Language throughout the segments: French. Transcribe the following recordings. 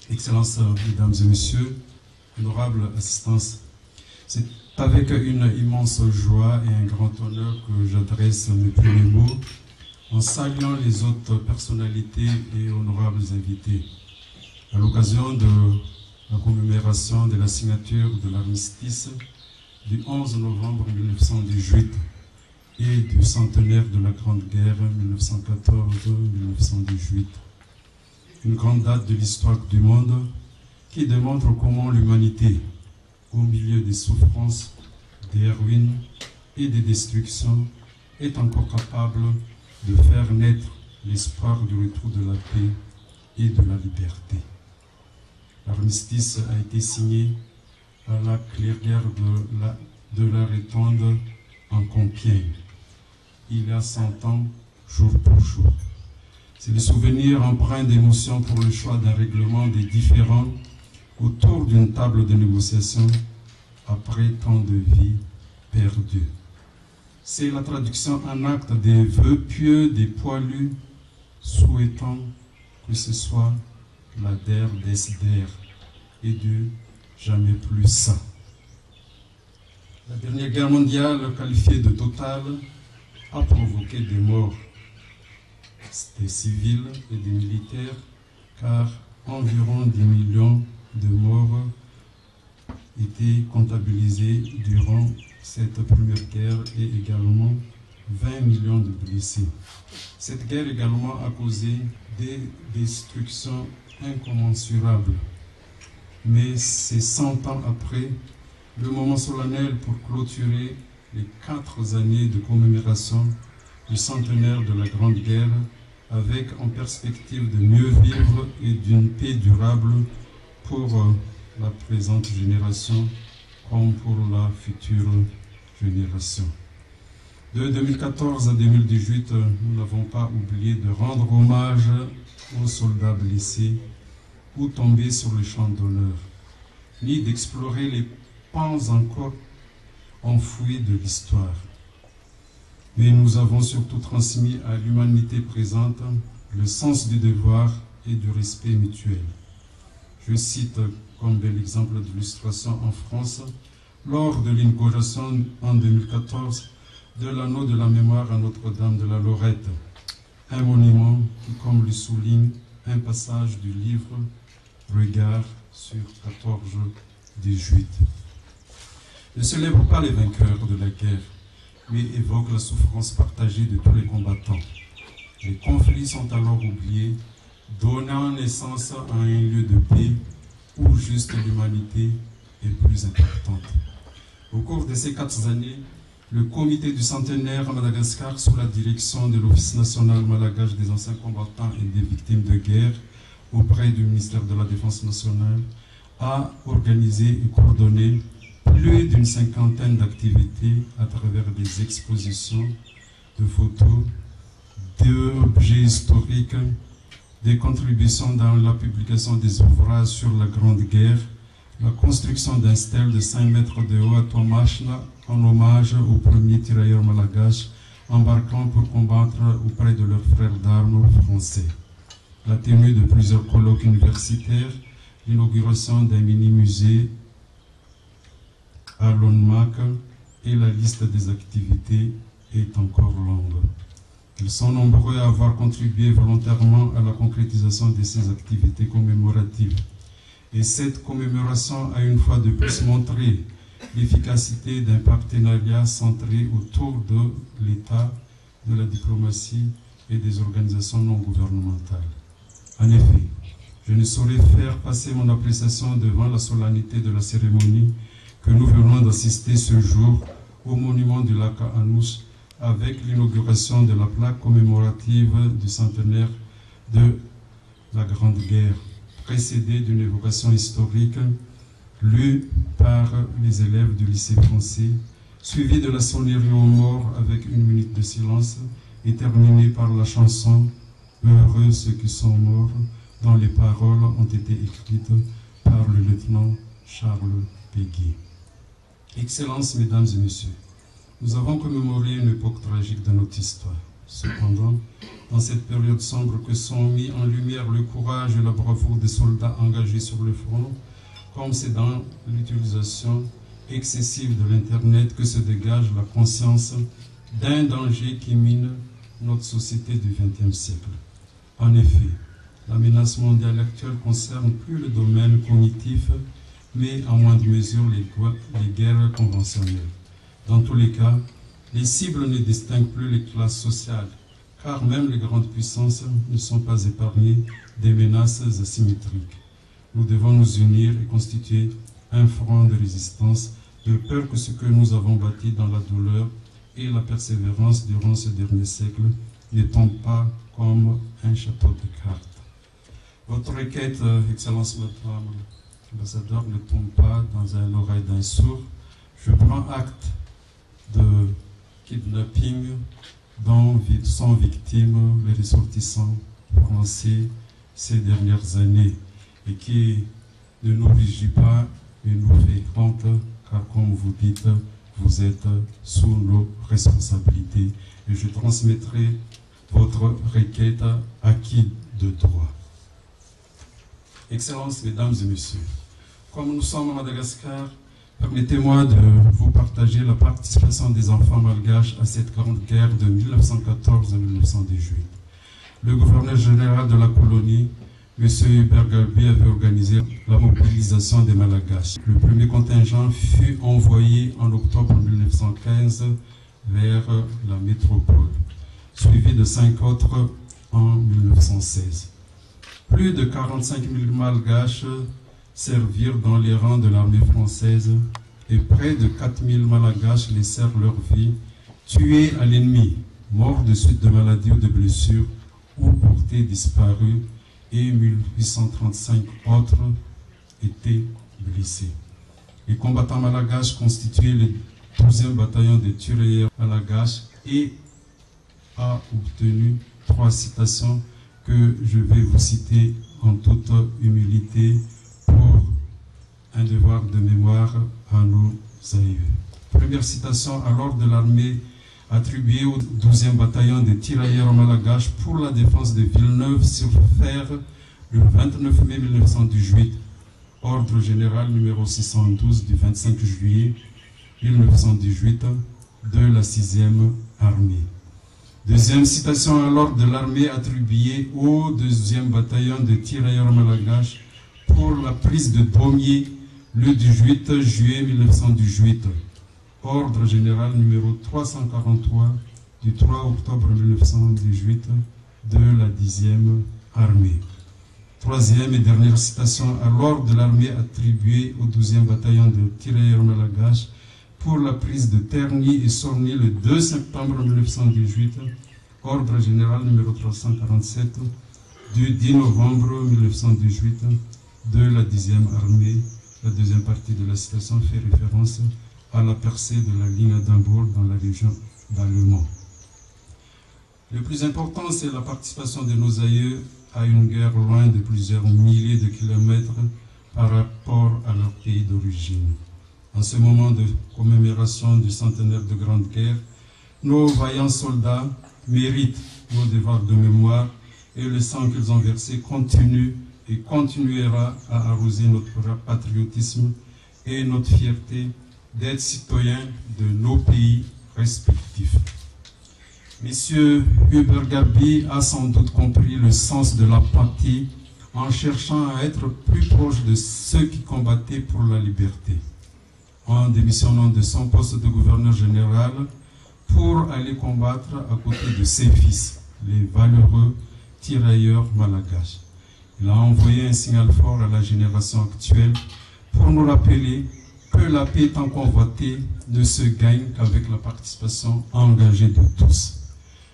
Excellences, Mesdames et Messieurs, honorable assistance, c'est avec une immense joie et un grand honneur que j'adresse mes premiers mots en saluant les autres personnalités et honorables invités. À l'occasion de la commémoration de la signature de l'armistice du 11 novembre 1918 et du centenaire de la Grande Guerre 1914-1918. Une grande date de l'histoire du monde qui démontre comment l'humanité, au milieu des souffrances, des ruines et des destructions, est encore capable de faire naître l'espoir du retour de la paix et de la liberté. L'armistice a été signé à la clairière de la Rétonde en Compiègne, il y a 100 ans, jour pour jour. C'est le souvenir empreint d'émotion pour le choix d'un règlement des différends autour d'une table de négociation après tant de vies perdues. C'est la traduction en acte des vœux pieux des poilus souhaitant que ce soit la der des der et de jamais plus ça. La dernière guerre mondiale, qualifiée de totale, a provoqué des morts, des civils et des militaires, car environ 10 millions de morts étaient comptabilisés durant cette première guerre et également 20 millions de blessés. Cette guerre également a causé des destructions incommensurables. Mais c'est 100 ans après, le moment solennel pour clôturer les 4 années de commémoration du centenaire de la Grande Guerre, avec en perspective de mieux vivre et d'une paix durable pour la présente génération comme pour la future génération. De 2014 à 2018, nous n'avons pas oublié de rendre hommage aux soldats blessés ou tombés sur le champ d'honneur, ni d'explorer les pans encore enfouis de l'histoire. Mais nous avons surtout transmis à l'humanité présente le sens du devoir et du respect mutuel. Je cite comme bel exemple d'illustration en France, lors de l'inauguration en 2014 de l'anneau de la mémoire à Notre-Dame de la Lorette, un monument qui, comme le souligne un passage du livre Regard sur 14-18, ne célèbre pas les vainqueurs de la guerre, mais évoque la souffrance partagée de tous les combattants. Les conflits sont alors oubliés, donnant naissance à un lieu de paix où juste l'humanité est plus importante. Au cours de ces 4 années, le comité du centenaire à Madagascar, sous la direction de l'Office national malgache des anciens combattants et des victimes de guerre, auprès du ministère de la Défense nationale, a organisé et coordonné plus d'une 50aine d'activités à travers des expositions de photos, d'objets historiques, des contributions dans la publication des ouvrages sur la Grande Guerre, la construction d'un stèle de 5 mètres de haut à Tomashna en hommage aux premiers tirailleurs malgaches embarquant pour combattre auprès de leurs frères d'armes français, la tenue de plusieurs colloques universitaires, l'inauguration d'un mini-musée à Lonmak et la liste des activités est encore longue. Ils sont nombreux à avoir contribué volontairement à la concrétisation de ces activités commémoratives. Et cette commémoration a une fois de plus montré l'efficacité d'un partenariat centré autour de l'État, de la diplomatie et des organisations non gouvernementales. En effet, je ne saurais faire passer mon appréciation devant la solennité de la cérémonie que nous venons d'assister ce jour au monument du lac Anouche avec l'inauguration de la plaque commémorative du centenaire de la Grande Guerre, précédée d'une évocation historique lue par les élèves du lycée français, suivie de la sonnerie aux morts avec 1 minute de silence et terminée par la chanson « Heureux ceux qui sont morts » dont les paroles ont été écrites par le lieutenant Charles Péguy. Excellences, Mesdames et Messieurs, nous avons commémoré une époque tragique de notre histoire. Cependant, dans cette période sombre que sont mis en lumière le courage et la bravoure des soldats engagés sur le front, comme c'est dans l'utilisation excessive de l'Internet que se dégage la conscience d'un danger qui mine notre société du XXe siècle. En effet, la menace mondiale actuelle concerne plus le domaine cognitif, mais en moindre mesure les guerres conventionnelles. Dans tous les cas, les cibles ne distinguent plus les classes sociales, car même les grandes puissances ne sont pas épargnées des menaces asymétriques. Nous devons nous unir et constituer un front de résistance, de peur que ce que nous avons bâti dans la douleur et la persévérance durant ce dernier siècle ne tombe pas comme un château de cartes. Votre requête, Excellence Madame l'ambassadeur, ne tombe pas dans un oreille d'un sourd. Je prends acte de kidnapping dont sont victimes les ressortissants français ces dernières années et qui ne nous vigie pas mais nous fait honte, car comme vous dites, vous êtes sous nos responsabilités et je transmettrai votre requête à qui de droit. Excellences, Mesdames et Messieurs, comme nous sommes à Madagascar, permettez-moi de vous partager la participation des enfants malgaches à cette grande guerre de 1914 à 1918. Le gouverneur général de la colonie, M. Hubert Galby, avait organisé la mobilisation des Malgaches. Le premier contingent fut envoyé en octobre 1915 vers la métropole, suivi de 5 autres en 1916. Plus de 45 000 Malgaches servirent dans les rangs de l'armée française et près de 4 000 Malgaches laissèrent leur vie, tués à l'ennemi, morts de suite de maladies ou de blessures ou portés disparus, et 1835 autres étaient blessés. Les combattants malgaches constituaient le 12e bataillon de tirailleurs malgaches et a obtenu 3 citations que je vais vous citer en toute humilité pour un devoir de mémoire à nos aïeux. Première citation, à l'ordre de l'armée attribuée au 12e bataillon des tirailleurs malgaches pour la défense de Villeneuve-sur-Fer le 29 mai 1918, ordre général numéro 612 du 25 juillet 1918 de la 6e armée. Deuxième citation, à l'ordre de l'armée attribuée au 2e bataillon de tirailleurs malgaches pour la prise de Daumier le 18 juillet 1918. Ordre général numéro 343 du 3 octobre 1918 de la 10e armée. Troisième et dernière citation, à l'ordre de l'armée attribuée au 12e bataillon de tirailleurs malgaches pour la prise de Terny et Sorny le 2 septembre 1918, ordre général numéro 347 du 10 novembre 1918 de la 10e armée. La deuxième partie de la citation fait référence à la percée de la ligne d'Hambourg dans la région d'Allemand. Le plus important, c'est la participation de nos aïeux à une guerre loin de plusieurs milliers de kilomètres par rapport à leur pays d'origine. En ce moment de commémoration du centenaire de Grande Guerre, nos vaillants soldats méritent nos devoirs de mémoire et le sang qu'ils ont versé continue et continuera à arroser notre patriotisme et notre fierté d'être citoyens de nos pays respectifs. Monsieur Hubert Galby a sans doute compris le sens de la patrie en cherchant à être plus proche de ceux qui combattaient pour la liberté, en démissionnant de son poste de gouverneur général pour aller combattre à côté de ses fils, les valeureux tirailleurs malgaches. Il a envoyé un signal fort à la génération actuelle pour nous rappeler que la paix tant convoitée ne se gagne qu'avec la participation engagée de tous.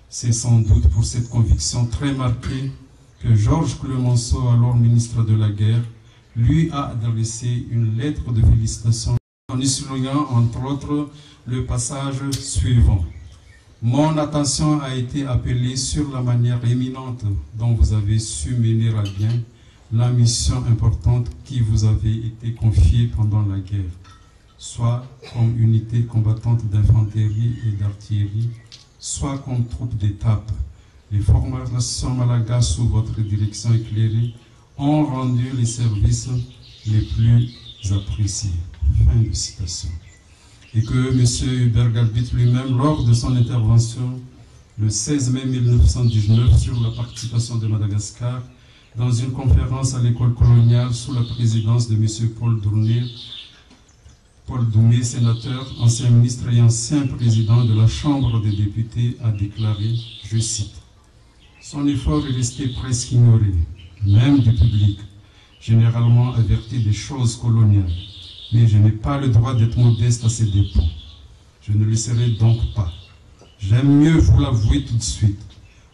C'est sans doute pour cette conviction très marquée que Georges Clemenceau, alors ministre de la Guerre, lui a adressé une lettre de félicitations en y soulignant entre autres le passage suivant. Mon attention a été appelée sur la manière éminente dont vous avez su mener à bien la mission importante qui vous avait été confiée pendant la guerre, soit comme unité combattante d'infanterie et d'artillerie, soit comme troupe d'étape. Les formations malagasy sous votre direction éclairée ont rendu les services les plus appréciés. Fin de citation. Et que M. Hubert Galbit lui-même, lors de son intervention le 16 mai 1919 sur la participation de Madagascar dans une conférence à l'école coloniale sous la présidence de M. Paul Doumé, sénateur, ancien ministre et ancien président de la Chambre des députés, a déclaré, je cite, « Son effort est resté presque ignoré, même du public, généralement averti des choses coloniales. Mais je n'ai pas le droit d'être modeste à ses dépens. Je ne le serai donc pas. J'aime mieux vous l'avouer tout de suite.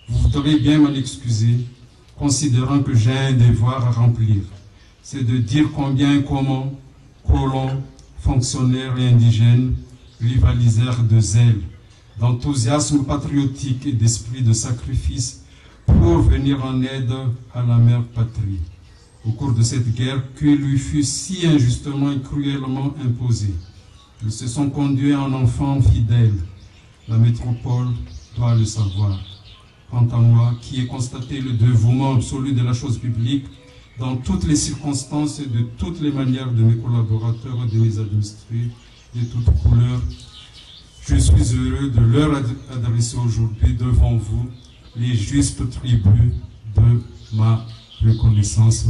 Vous voudrez bien m'en excuser, considérant que j'ai un devoir à remplir. C'est de dire combien et comment colons, fonctionnaires et indigènes rivalisèrent de zèle, d'enthousiasme patriotique et d'esprit de sacrifice pour venir en aide à la mère patrie. Au cours de cette guerre qui lui fut si injustement et cruellement imposée. Ils se sont conduits en enfants fidèles. La métropole doit le savoir. Quant à moi, qui ai constaté le dévouement absolu de la chose publique dans toutes les circonstances et de toutes les manières de mes collaborateurs et de mes administrés de toutes couleurs, je suis heureux de leur adresser aujourd'hui devant vous les justes tributs de ma reconnaissance.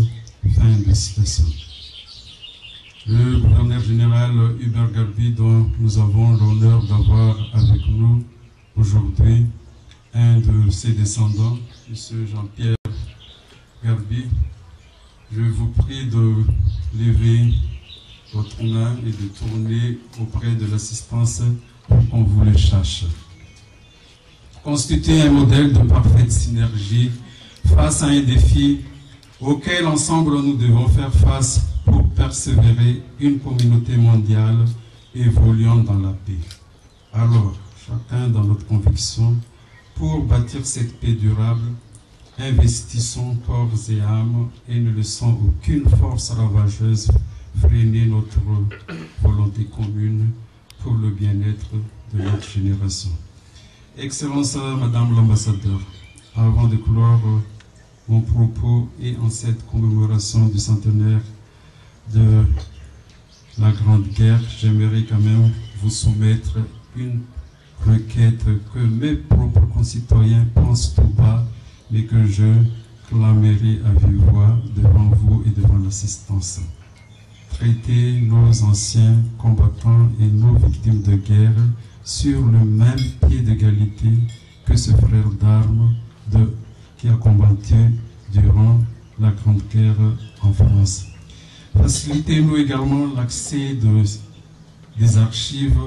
Fin de citation. Le gouverneur général Hubert Galbit, dont nous avons l'honneur d'avoir avec nous aujourd'hui un de ses descendants, M. Jean-Pierre Galbit, je vous prie de lever votre main et de tourner auprès de l'assistance pour qu'on vous le cherche. Constituer un modèle de parfaite synergie face à un défi auquel ensemble nous devons faire face pour persévérer une communauté mondiale évoluant dans la paix. Alors, chacun dans notre conviction, pour bâtir cette paix durable, investissons corps et âme et ne laissons aucune force ravageuse freiner notre volonté commune pour le bien-être de notre génération. Excellence, Madame l'ambassadeur, avant de clore mon propos et en cette commémoration du centenaire de la Grande Guerre, j'aimerais quand même vous soumettre une requête que mes propres concitoyens pensent tout bas, mais que je clamerai à vive voix devant vous et devant l'assistance. Traiter nos anciens combattants et nos victimes de guerre sur le même pied d'égalité que ce frère d'armes qui a combattu durant la Grande Guerre en France. Facilitez-nous également l'accès des archives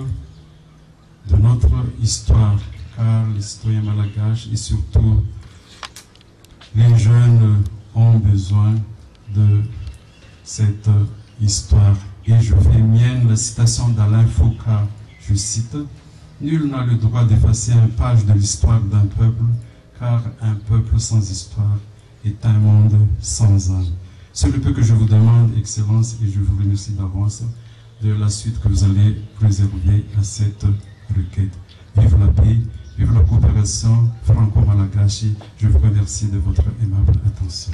de notre histoire, car les citoyens malgaches et surtout les jeunes ont besoin de cette histoire. Et je fais mienne la citation d'Alain Foucault, je cite, « Nul n'a le droit d'effacer une page de l'histoire d'un peuple, car un peuple sans histoire est un monde sans âme. » C'est le peu que je vous demande, Excellence, et je vous remercie d'avance de la suite que vous allez préserver à cette requête. Vive la paix, vive la coopération franco-malgache. Je vous remercie de votre aimable attention.